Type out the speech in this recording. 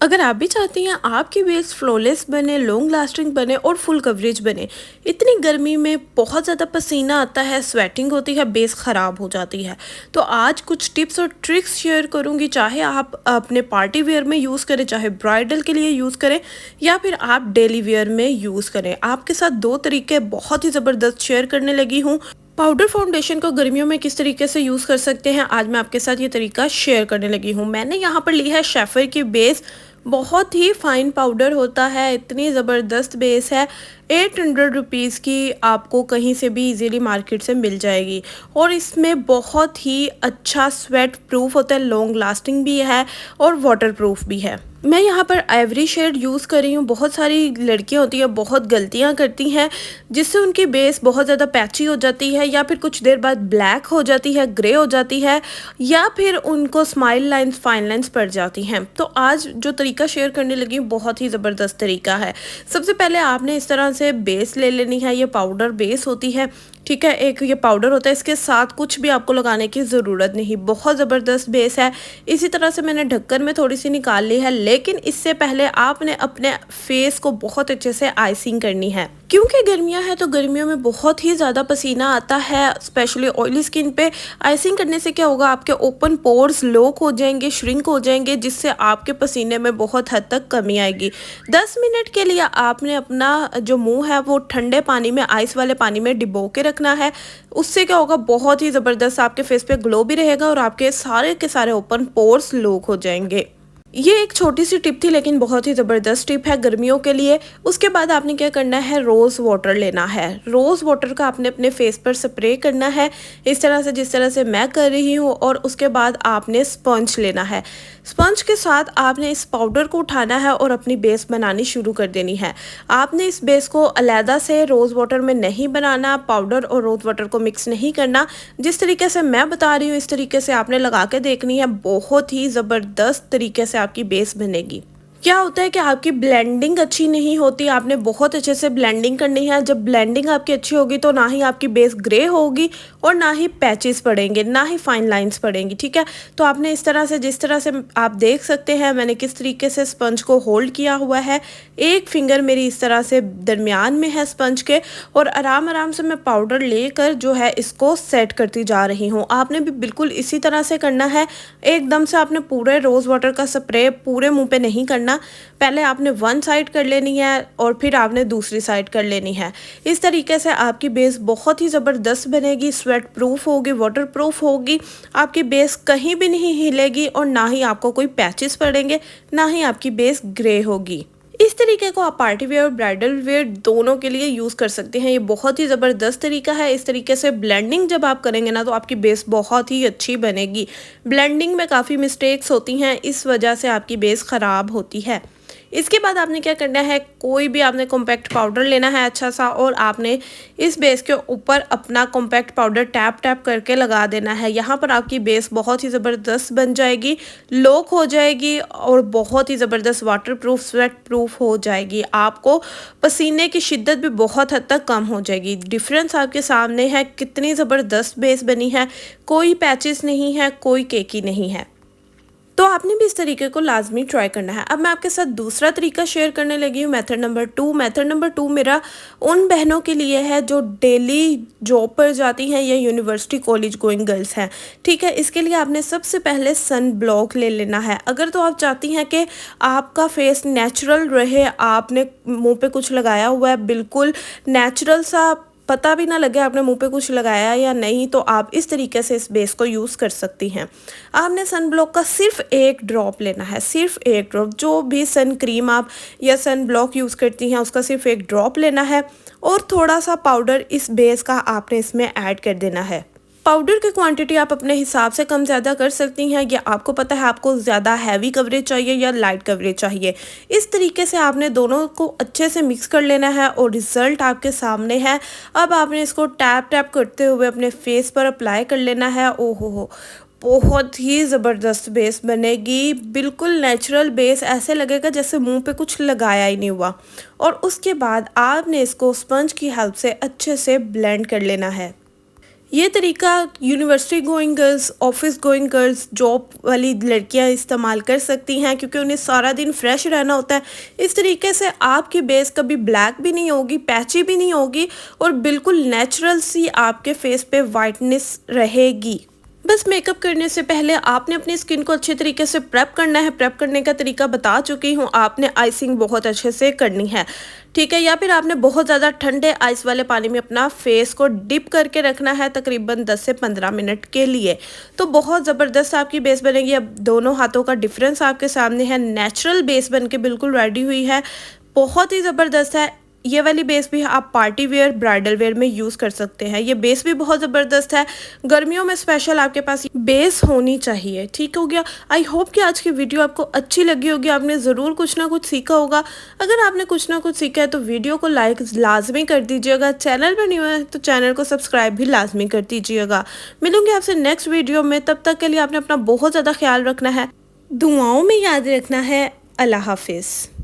अगर आप भी चाहती हैं आपकी बेस फ्लॉलेस बने, लॉन्ग लास्टिंग बने और फुल कवरेज बने। इतनी गर्मी में बहुत ज़्यादा पसीना आता है, स्वेटिंग होती है, बेस ख़राब हो जाती है। तो आज कुछ टिप्स और ट्रिक्स शेयर करूंगी, चाहे आप अपने पार्टी वेयर में यूज़ करें, चाहे ब्राइडल के लिए यूज़ करें या फिर आप डेली वेयर में यूज़ करें। आपके साथ दो तरीके बहुत ही ज़बरदस्त शेयर करने लगी हूँ। पाउडर फाउंडेशन को गर्मियों में किस तरीके से यूज़ कर सकते हैं, आज मैं आपके साथ ये तरीका शेयर करने लगी हूँ। मैंने यहाँ पर ली है शेफर की बेस। बहुत ही फाइन पाउडर होता है, इतनी ज़बरदस्त बेस है। 800 रुपीज़ की आपको कहीं से भी इजीली मार्केट से मिल जाएगी और इसमें बहुत ही अच्छा स्वेट प्रूफ होता है, लॉन्ग लास्टिंग भी है और वाटर प्रूफ भी है। मैं यहाँ पर आइवरी शेड यूज़ कर रही हूँ। बहुत सारी लड़कियाँ होती हैं, बहुत गलतियाँ करती हैं जिससे उनकी बेस बहुत ज़्यादा पैची हो जाती है या फिर कुछ देर बाद ब्लैक हो जाती है, ग्रे हो जाती है या फिर उनको स्माइल लाइंस, फाइन लाइंस पड़ जाती हैं। तो आज जो तरीका शेयर करने लगी हूँ बहुत ही ज़बरदस्त तरीका है। सबसे पहले आपने इस तरह से बेस ले लेनी है। ये पाउडर बेस होती है, ठीक है, एक ये पाउडर होता है, इसके साथ कुछ भी आपको लगाने की ज़रूरत नहीं। बहुत ज़बरदस्त बेस है। इसी तरह से मैंने ढक्कन में थोड़ी सी निकाल ली है, लेकिन इससे पहले आपने अपने फेस को बहुत अच्छे से आइसिंग करनी है। क्योंकि गर्मियां हैं तो गर्मियों में बहुत ही ज़्यादा पसीना आता है, स्पेशली ऑयली स्किन पे। आइसिंग करने से क्या होगा, आपके ओपन पोर्स लॉक हो जाएंगे, श्रिंक हो जाएंगे, जिससे आपके पसीने में बहुत हद तक कमी आएगी। 10 मिनट के लिए आपने अपना जो मुंह है वो ठंडे पानी में, आइस वाले पानी में डिबो के रखना है। उससे क्या होगा, बहुत ही ज़बरदस्त आपके फेस पे ग्लो भी रहेगा और आपके सारे के सारे ओपन पोर्स लॉक हो जाएंगे। ये एक छोटी सी टिप थी लेकिन बहुत ही ज़बरदस्त टिप है गर्मियों के लिए। उसके बाद आपने क्या करना है, रोज़ वाटर लेना है। रोज़ वाटर का आपने अपने फेस पर स्प्रे करना है इस तरह से, जिस तरह से मैं कर रही हूँ। और उसके बाद आपने स्पंज लेना है। स्पंज के साथ आपने इस पाउडर को उठाना है और अपनी बेस बनानी शुरू कर देनी है। आपने इस बेस को अलहदा से रोज़ वाटर में नहीं बनाना, पाउडर और रोज़ वाटर को मिक्स नहीं करना। जिस तरीके से मैं बता रही हूँ इस तरीके से आपने लगा के देखनी है। बहुत ही ज़बरदस्त तरीके से आपकी बेस बनेगी। क्या होता है कि आपकी ब्लेंडिंग अच्छी नहीं होती, आपने बहुत अच्छे से ब्लेंडिंग करनी है। जब ब्लेंडिंग आपकी अच्छी होगी तो ना ही आपकी बेस ग्रे होगी और ना ही पैचेस पड़ेंगे, ना ही फाइन लाइंस पड़ेंगी, ठीक है। तो आपने इस तरह से, जिस तरह से आप देख सकते हैं मैंने किस तरीके से स्पंज को होल्ड किया हुआ है। एक फिंगर मेरी इस तरह से दरमियान में है स्पंज के, और आराम आराम से मैं पाउडर लेकर जो है इसको सेट करती जा रही हूँ। आपने भी बिल्कुल इसी तरह से करना है। एकदम से आपने पूरे रोज़ वाटर का स्प्रे पूरे मुंह पे नहीं करना। पहले आपने वन साइड कर लेनी है और फिर आपने दूसरी साइड कर लेनी है। इस तरीके से आपकी बेस बहुत ही ज़बरदस्त बनेगी, स्वेट प्रूफ होगी, वाटर प्रूफ होगी। आपकी बेस कहीं भी नहीं हिलेगी और ना ही आपको कोई पैचेस पड़ेंगे, ना ही आपकी बेस ग्रे होगी। इस तरीके को आप पार्टी वेयर और ब्राइडल वेयर दोनों के लिए यूज़ कर सकते हैं। ये बहुत ही ज़बरदस्त तरीका है। इस तरीके से ब्लेंडिंग जब आप करेंगे ना तो आपकी बेस बहुत ही अच्छी बनेगी। ब्लेंडिंग में काफ़ी मिस्टेक्स होती हैं, इस वजह से आपकी बेस ख़राब होती है। इसके बाद आपने क्या करना है, कोई भी आपने कॉम्पैक्ट पाउडर लेना है अच्छा सा, और आपने इस बेस के ऊपर अपना कॉम्पैक्ट पाउडर टैप टैप करके लगा देना है। यहाँ पर आपकी बेस बहुत ही ज़बरदस्त बन जाएगी, लॉक हो जाएगी और बहुत ही ज़बरदस्त वाटर प्रूफ, स्वेट प्रूफ हो जाएगी। आपको पसीने की शिद्दत भी बहुत हद तक कम हो जाएगी। डिफरेंस आपके सामने है, कितनी ज़बरदस्त बेस बनी है। कोई पैचेस नहीं है, कोई केकी नहीं है। तो आपने भी इस तरीके को लाजमी ट्राई करना है। अब मैं आपके साथ दूसरा तरीका शेयर करने लगी हूँ, मेथड नंबर 2। मेथड नंबर 2 मेरा उन बहनों के लिए है जो डेली जॉब पर जाती हैं या यूनिवर्सिटी कॉलेज गोइंग गर्ल्स हैं, ठीक है। इसके लिए आपने सबसे पहले सन ब्लॉक ले लेना है। अगर तो आप चाहती हैं कि आपका फेस नेचुरल रहे, आपने मुँह पे कुछ लगाया हुआ है, बिल्कुल नेचुरल सा, पता भी ना लगे आपने मुंह पे कुछ लगाया या नहीं, तो आप इस तरीके से इस बेस को यूज़ कर सकती हैं। आपने सन ब्लॉक का सिर्फ एक ड्रॉप लेना है, सिर्फ एक ड्रॉप। जो भी सन क्रीम आप या सन ब्लॉक यूज़ करती हैं उसका सिर्फ एक ड्रॉप लेना है और थोड़ा सा पाउडर इस बेस का आपने इसमें ऐड कर देना है। पाउडर की क्वांटिटी आप अपने हिसाब से कम ज़्यादा कर सकती हैं, या आपको पता है आपको ज़्यादा हैवी कवरेज चाहिए या लाइट कवरेज चाहिए। इस तरीके से आपने दोनों को अच्छे से मिक्स कर लेना है और रिज़ल्ट आपके सामने है। अब आपने इसको टैप टैप करते हुए अपने फेस पर अप्लाई कर लेना है। ओहो हो, बहुत ही ज़बरदस्त बेस बनेगी, बिल्कुल नेचुरल बेस, ऐसे लगेगा जैसे मुंह पे कुछ लगाया ही नहीं हुआ। और उसके बाद आपने इसको स्पंज की हेल्प से अच्छे से ब्लेंड कर लेना है। ये तरीका university going girls, office going girls, job वाली लड़कियां इस्तेमाल कर सकती हैं क्योंकि उन्हें सारा दिन फ्रेश रहना होता है। इस तरीके से आपकी बेस कभी ब्लैक भी नहीं होगी, पैची भी नहीं होगी और बिल्कुल नेचुरल सी आपके फेस पे वाइटनेस रहेगी। बस मेकअप करने से पहले आपने अपनी स्किन को अच्छे तरीके से प्रेप करना है। प्रेप करने का तरीका बता चुकी हूँ, आपने आइसिंग बहुत अच्छे से करनी है, ठीक है। या फिर आपने बहुत ज़्यादा ठंडे आइस वाले पानी में अपना फेस को डिप करके रखना है तकरीबन 10 से 15 मिनट के लिए। तो बहुत ज़बरदस्त आपकी बेस बनेगी। अब दोनों हाथों का डिफरेंस आपके सामने है, नेचुरल बेस बन के बिल्कुल रेडी हुई है, बहुत ही ज़बरदस्त है। ये वाली बेस भी आप पार्टी वेयर, ब्राइडल वेयर में यूज़ कर सकते हैं। ये बेस भी बहुत ज़बरदस्त है, गर्मियों में स्पेशल आपके पास बेस होनी चाहिए, ठीक हो गया। आई होप कि आज की वीडियो आपको अच्छी लगी होगी, आपने ज़रूर कुछ ना कुछ सीखा होगा। अगर आपने कुछ ना कुछ सीखा है तो वीडियो को लाइक लाजमी कर दीजिएगा, चैनल पर नहीं हुआ है तो चैनल को सब्सक्राइब भी लाजमी कर दीजिएगा। मिलूंगी आपसे नेक्स्ट वीडियो में, तब तक के लिए आपने अपना बहुत ज़्यादा ख्याल रखना है, दुआओं में याद रखना है। अल्लाह हाफिज़।